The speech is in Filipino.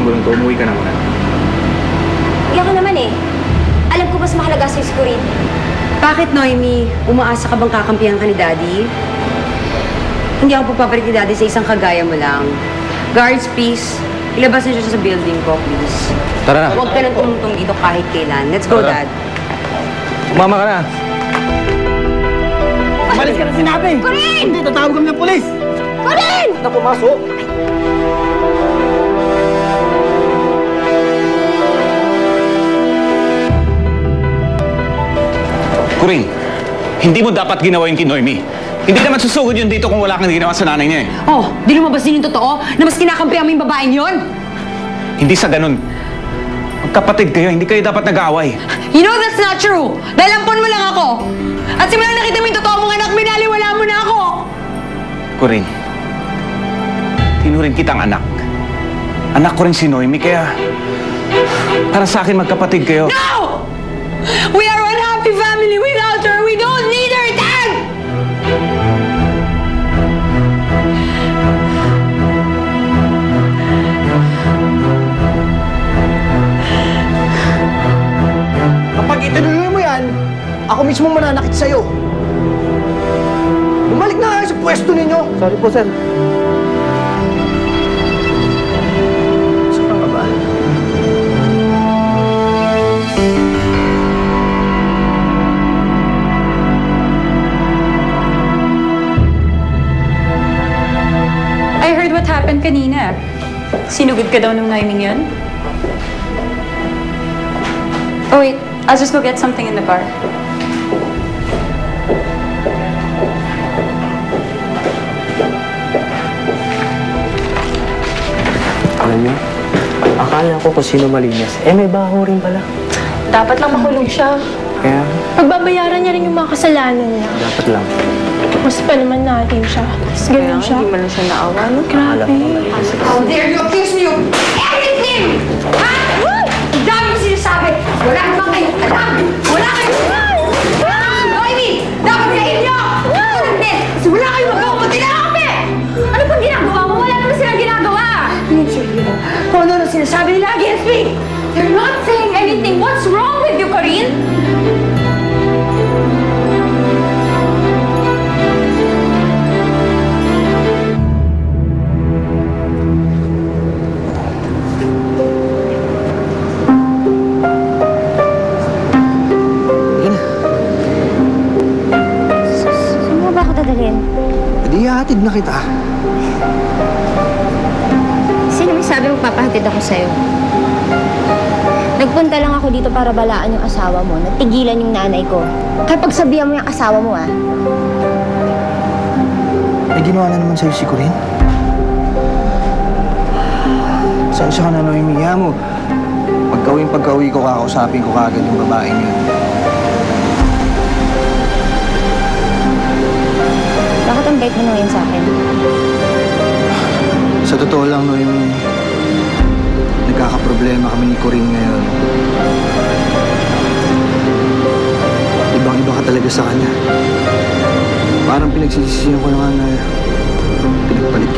gulong to, umuwi ka na muna. Hindi ako naman eh. Alam ko mas mahalaga sa'yo si Corinne. Bakit, Noemi? Umaasa ka bang kakampihan ka ni Daddy? Hindi ako pagpapalit ni Daddy sa isang kagaya mo lang. Guards, please. Ilabas na siya sa building ko, please. Tara na. Huwag ka nang tumutong dito kahit kailan. Let's go, Tara. Dad. Umama ka na. Umalis ka na sinabi! Corinne! Hindi, tatawag kami ng polis! Corinne! Na pumasok! Corinne, hindi mo dapat ginawa yung kay Noemi. Hindi naman susugod yun dito kung wala kang ginawa sa nanay niya eh. Oh, di lumabas din yung totoo na mas kinakampihan mo yung babaeng yun? Hindi sa ganun. Magkapatid kayo, hindi kayo dapat nag-aaway. You know that's not true! Dahil ampon mo lang ako! At simula nakita mo yung totoo mong anak, minaliwala mo na ako! Corinne, tinurin kitang anak. Anak ko rin si Noemi, kaya para sa akin magkapatid kayo. No! We are one happy family without her! We don't need her, Dad! Kapag itinuloy mo yan, ako mismo mananakit sa'yo. Bumalik na kayo sa pwesto ninyo! Sorry po, sir. Saan ka ba? I heard what happened kanina. Sinugod ka daw ng Noemi yun? Oh wait, I'll just go get something in the bar. Alam niyo, akala ko kung sino malinis. May baho rin pala. Dapat lang makulong siya. Kaya, Pagbabayaran niya rin yung mga kasalanan niya. dapat lang. Mas pa naman natin siya. Tapos ganun siya. Hindi man lang siya naawa, no? Akala Grabe. ko malinis. How dare you accuse me of everything! Ha? Ang dami mong sinasabi! Wala naman kayong alam! Wala kayong... Noemi! Dapat kayo niyo! Tulad din! Kasi wala kayong magawa! Pati na kami! Ano pang ginagawa mo? Wala naman silang ginagawa! Kung ano na sinasabi nila against me! You're not saying anything. What's wrong with you, Corinne? Yan na. Saan mo ba ako dadalhin? Hindi, ihatid na kita. Sino may sabi mo papahatid ako sa'yo? Nagpunta lang ako dito para balaan yung asawa mo. Natigilan yung nanay ko. Kaya pagsabihan mo yung asawa mo, ah. May ginawa na naman sa'yo si Corinne. Saan siya ka na, Noemi? Hiya mo. Pagka-uwi ko, kakausapin ko kaagad yung babaeng yun. Bakit ang bait mo na ngayon sa akin? Sa totoo lang, Noemi, nagkakaproblema kami ni Corinne ngayon. Ibang-iba ka talaga sa kanya. Parang pinagsisisihan ko naman na pinagpalit